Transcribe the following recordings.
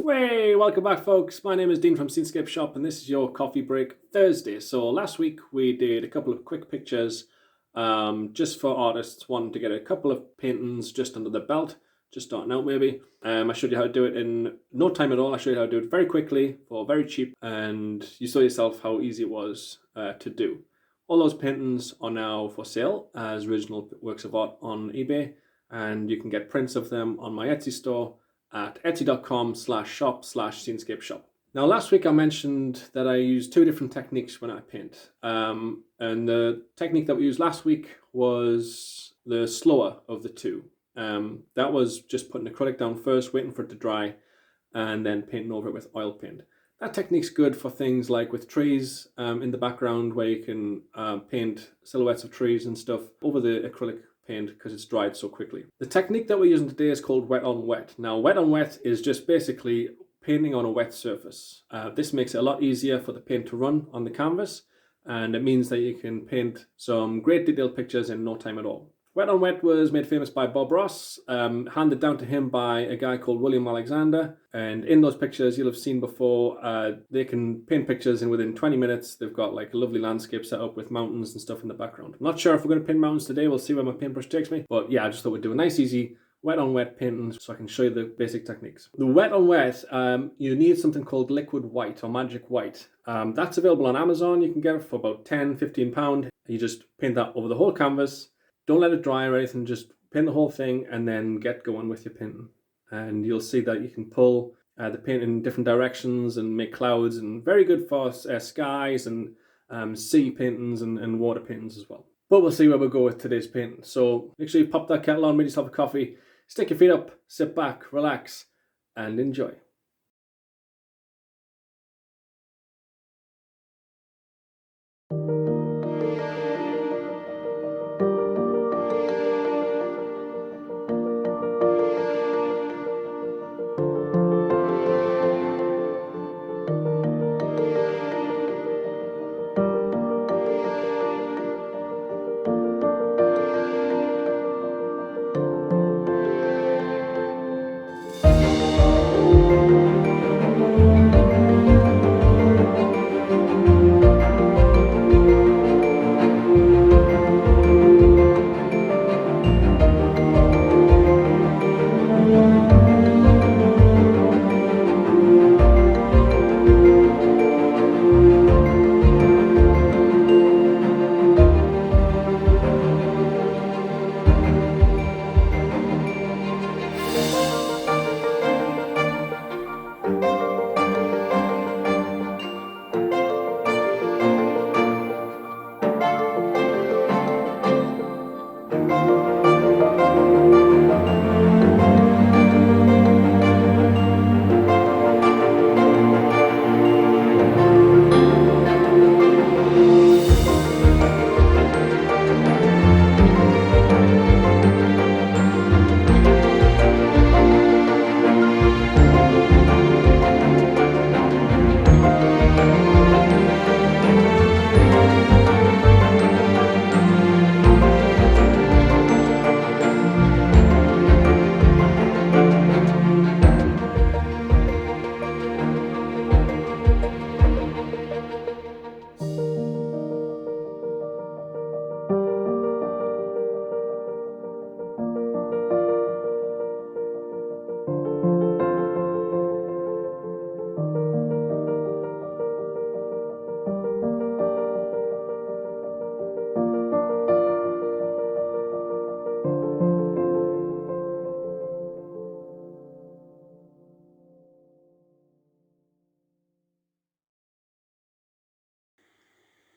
Hey, welcome back folks. My name is Dean from Scenescapeshop and this is your coffee break Thursday. So last week we did a couple of quick pictures just for artists wanting to get a couple of paintings just under the belt, just starting out maybe. I showed you how to do it in no time at all. I showed you how to do it very quickly for very cheap, and you saw yourself how easy it was to do. All those paintings are now for sale as original works of art on eBay, and you can get prints of them on my Etsy store at etsy.com/shop/scenescapeshop. Now, last week I mentioned that I use two different techniques when I paint. And the technique that we used last week was the slower of the two. That was just putting acrylic down first, waiting for it to dry, and then painting over it with oil paint. That technique's good for things like with trees in the background, where you can paint silhouettes of trees and stuff over the acrylic paint because it's dried so quickly. The technique that we're using today is called wet on wet. Now, wet on wet is just basically painting on a wet surface. This makes it a lot easier for the paint to run on the canvas, and it means that you can paint some great detailed pictures in no time at all. Wet on wet was made famous by Bob Ross, handed down to him by a guy called William Alexander. And in those pictures you'll have seen before, they can paint pictures and within 20 minutes they've got like a lovely landscape set up with mountains and stuff in the background. I'm not sure if we're going to paint mountains today, we'll see where my paintbrush takes me. But yeah, I just thought we'd do a nice easy wet on wet painting so I can show you the basic techniques. The wet on wet, you need something called liquid white or magic white. That's available on Amazon. You can get it for about £10-15. You just paint that over the whole canvas. Don't let it dry or anything, just paint the whole thing and then get going with your painting. And you'll see that you can pull the paint in different directions and make clouds, and very good for skies and sea paintings and water paintings as well. But we'll see where we'll go with today's painting. So make sure you pop that kettle on, make yourself a coffee, stick your feet up, sit back, relax, and enjoy.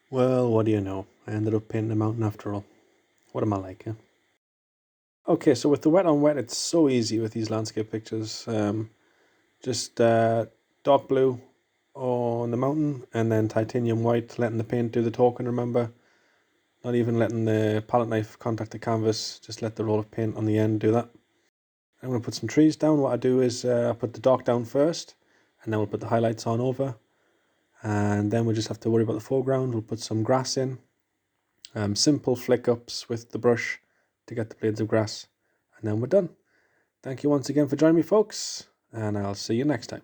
Well, what do you know? I ended up painting a mountain after all. What am I like, huh? Okay, so with the wet on wet, it's so easy with these landscape pictures. Just dark blue on the mountain and then titanium white, letting the paint do the talking, remember? Not even letting the palette knife contact the canvas, just let the roll of paint on the end do that. I'm going to put some trees down. What I do is I put the dark down first, and then we'll put the highlights on over. And then we'll just have to worry about the foreground. We'll put some grass in. Simple flick ups with the brush to get the blades of grass. And then we're done. Thank you once again for joining me, folks. And I'll see you next time.